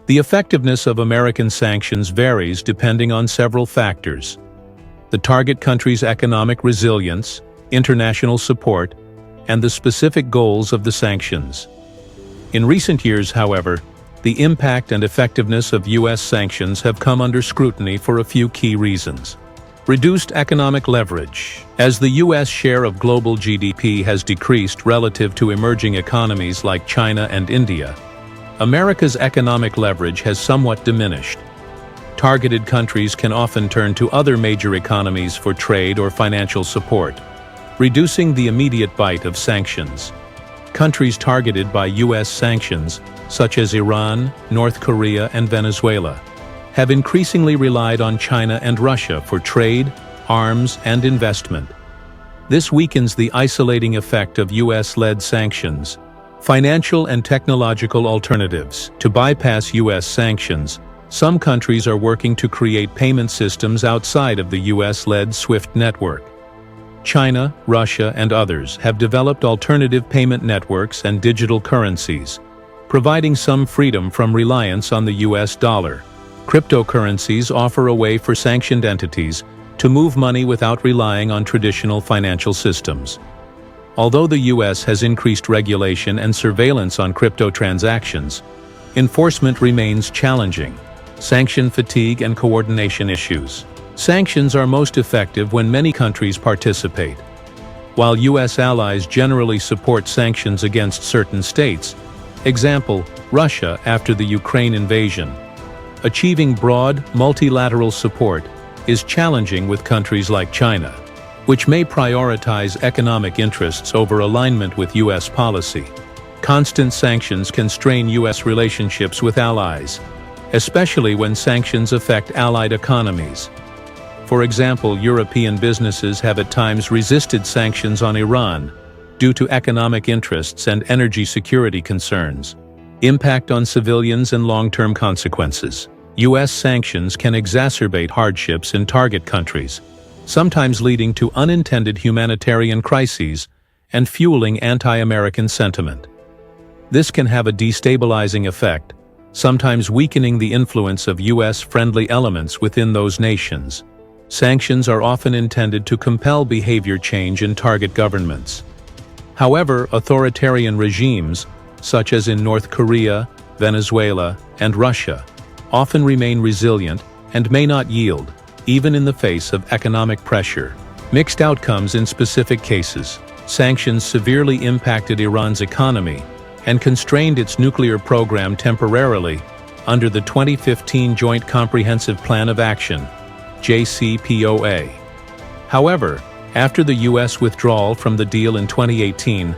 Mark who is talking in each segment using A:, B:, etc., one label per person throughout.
A: The effectiveness of American sanctions varies depending on several factors: the target country's economic resilience, international support, and the specific goals of the sanctions. In recent years, however, the impact and effectiveness of U.S. sanctions have come under scrutiny for a few key reasons. Reduced economic leverage. As the U.S. share of global GDP has decreased relative to emerging economies like China and India, America's economic leverage has somewhat diminished. Targeted countries can often turn to other major economies for trade or financial support, reducing the immediate bite of sanctions. Countries targeted by U.S. sanctions, such as Iran, North Korea, and Venezuela, have increasingly relied on China and Russia for trade, arms, and investment. This weakens the isolating effect of U.S.-led sanctions. Financial and technological alternatives. To bypass U.S. sanctions, some countries are working to create payment systems outside of the U.S.-led SWIFT network. China, Russia, and others have developed alternative payment networks and digital currencies, providing some freedom from reliance on the U.S. dollar. Cryptocurrencies offer a way for sanctioned entities to move money without relying on traditional financial systems. Although the U.S. has increased regulation and surveillance on crypto transactions, enforcement remains challenging. Sanction fatigue and coordination issues. Sanctions are most effective when many countries participate. While U.S. allies generally support sanctions against certain states, example, Russia after the Ukraine invasion, achieving broad, multilateral support is challenging with countries like China, which may prioritize economic interests over alignment with U.S. policy. Constant sanctions can strain U.S. relationships with allies, especially when sanctions affect allied economies. For example, European businesses have at times resisted sanctions on Iran due to economic interests and energy security concerns. Impact on civilians and long-term consequences. U.S. sanctions can exacerbate hardships in target countries, sometimes leading to unintended humanitarian crises and fueling anti-American sentiment. This can have a destabilizing effect, sometimes weakening the influence of U.S.-friendly elements within those nations. Sanctions are often intended to compel behavior change in target governments. However, authoritarian regimes, such as in North Korea, Venezuela, and Russia, often remain resilient and may not yield, even in the face of economic pressure. Mixed outcomes in specific cases. Sanctions severely impacted Iran's economy and constrained its nuclear program temporarily under the 2015 Joint Comprehensive Plan of Action, JCPOA. However, after the U.S. withdrawal from the deal in 2018,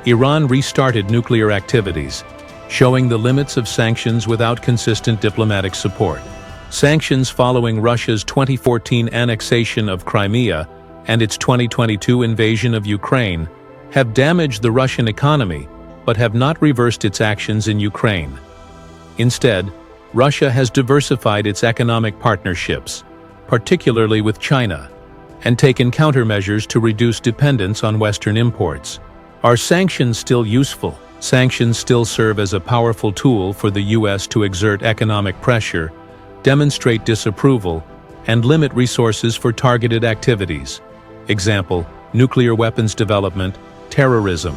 A: Iran restarted nuclear activities, showing the limits of sanctions without consistent diplomatic support. Sanctions following Russia's 2014 annexation of Crimea and its 2022 invasion of Ukraine have damaged the Russian economy but have not reversed its actions in Ukraine. Instead, Russia has diversified its economic partnerships, particularly with China, and taken countermeasures to reduce dependence on Western imports. Are sanctions still useful? Sanctions still serve as a powerful tool for the U.S. to exert economic pressure, demonstrate disapproval, and limit resources for targeted activities. Example, nuclear weapons development, terrorism.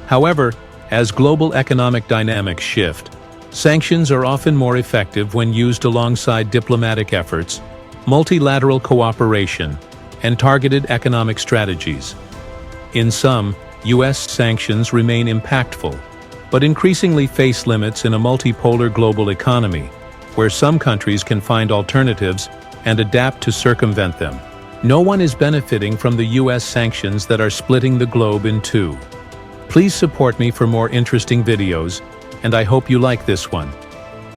A: However, as global economic dynamics shift, sanctions are often more effective when used alongside diplomatic efforts, multilateral cooperation, and targeted economic strategies. In sum, U.S. sanctions remain impactful, but increasingly face limits in a multipolar global economy, where some countries can find alternatives and adapt to circumvent them. No one is benefiting from the U.S. sanctions that are splitting the globe in two. Please support me for more interesting videos, and I hope you like this one.